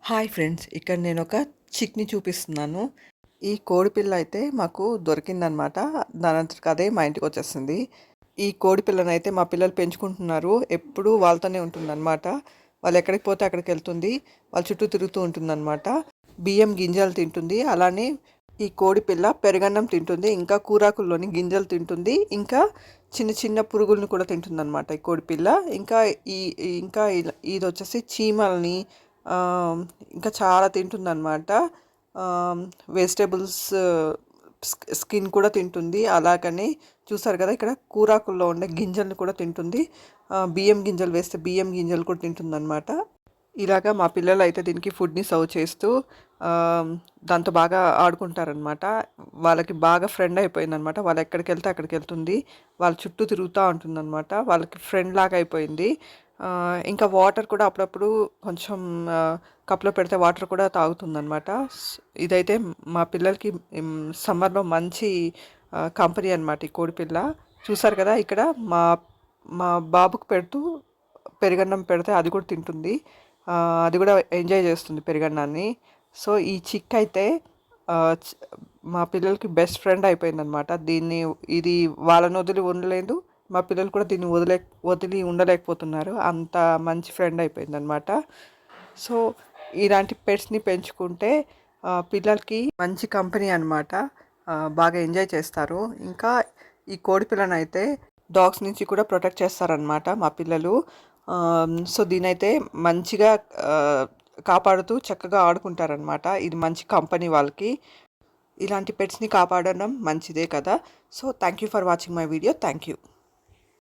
Hi friends, ఇక్కడ నేను ఒక చిక్‌ని చూపిస్తున్నాను. ఈ కోడిపిల్ల అయితే మాకు దొరికిందనమాట. దానంతటికి అదే మా ఇంటికొచ్చేసింది. ఈ కోడిపిల్లనైతే మా పిల్లలు పెంచుకుంటున్నారు. ఎప్పుడూ వాళ్ళతోనే ఉంటుందనమాట. వాళ్ళు ఎక్కడికి పోతే అక్కడికెళ్తుంది. వాళ్ళ చుట్టూ తిరుగుతూ ఉంటుందనమాట. బియ్యం గింజలు తింటుంది. అలానే ఈ కోడిపిల్ల పెరుగన్నం తింటుంది. ఇంకా కూరాకుల్లోని గింజలు తింటుంది. ఇంకా చిన్న చిన్న పురుగులను కూడా తింటుందనమాట ఈ కోడిపిల్ల. ఇంకా ఈ ఇంకా ఇదొచ్చేసి చీమల్ని ఆహ్, ఇంకా చాలా తింటుందనమాట. వెజిటబుల్స్ స్కిన్ కూడా తింటుంది. అలాగని చూసారు కదా, ఇక్కడ కూరాకుల్లో ఉండే గింజలను కూడా తింటుంది. బియ్యం గింజలు వేస్తే బియ్యం గింజలు కూడా తింటుందనమాట. ఇలాగా మా పిల్లలు అయితే దీనికి ఫుడ్ని సర్వ్ చేస్తూ దాంతో బాగా ఆడుకుంటారనమాట. వాళ్ళకి బాగా ఫ్రెండ్ అయిపోయిందనమాట. వాళ్ళు ఎక్కడికి వెళ్తే అక్కడికి వెళ్తుంది. వాళ్ళ చుట్టూ తిరుగుతూ ఉంటుందన్నమాట. వాళ్ళకి ఫ్రెండ్ లాగా అయిపోయింది. ఇంకా వాటర్ కూడా అప్పుడప్పుడు కొంచెం కప్లో పెడితే వాటర్ కూడా తాగుతుందన్నమాట. ఇదైతే మా పిల్లలకి సమ్మర్లో మంచి కంపెనీ అనమాట ఈ కోడిపిల్ల. చూసారు కదా, ఇక్కడ మా మా బాబుకు పెడుతూ పెరుగన్నం పెడితే అది కూడా తింటుంది. అది కూడా ఎంజాయ్ చేస్తుంది పెరుగన్నాన్ని. సో ఈ చిక్ అయితే ఆ, చ్- మా పిల్లలకి బెస్ట్ ఫ్రెండ్ అయిపోయిందనమాట. ఇది వాళ్ళని వదిలి ఉండలేదు. మా పిల్లలు కూడా దీన్ని వదిలి ఉండలేకపోతున్నారు. అంత మంచి ఫ్రెండ్ అయిపోయిందనమాట. సో ఇలాంటి పెట్స్ని పెంచుకుంటే పిల్లలకి మంచి కంపెనీ అనమాట. బాగా ఎంజాయ్ చేస్తారు. ఇంకా ఈ కోడి పిల్లని అయితే డాగ్స్ నుంచి కూడా ప్రొటెక్ట్ చేస్తారనమాట మా పిల్లలు. సో దీనైతే మంచిగా ఆ, కాపాడుతూ చక్కగా ఆడుకుంటారనమాట. ఇది మంచి కంపెనీ వాళ్ళకి. ఇలాంటి పెట్స్ని కాపాడడం మంచిదే కదా. So thank you for watching my video. Thank you.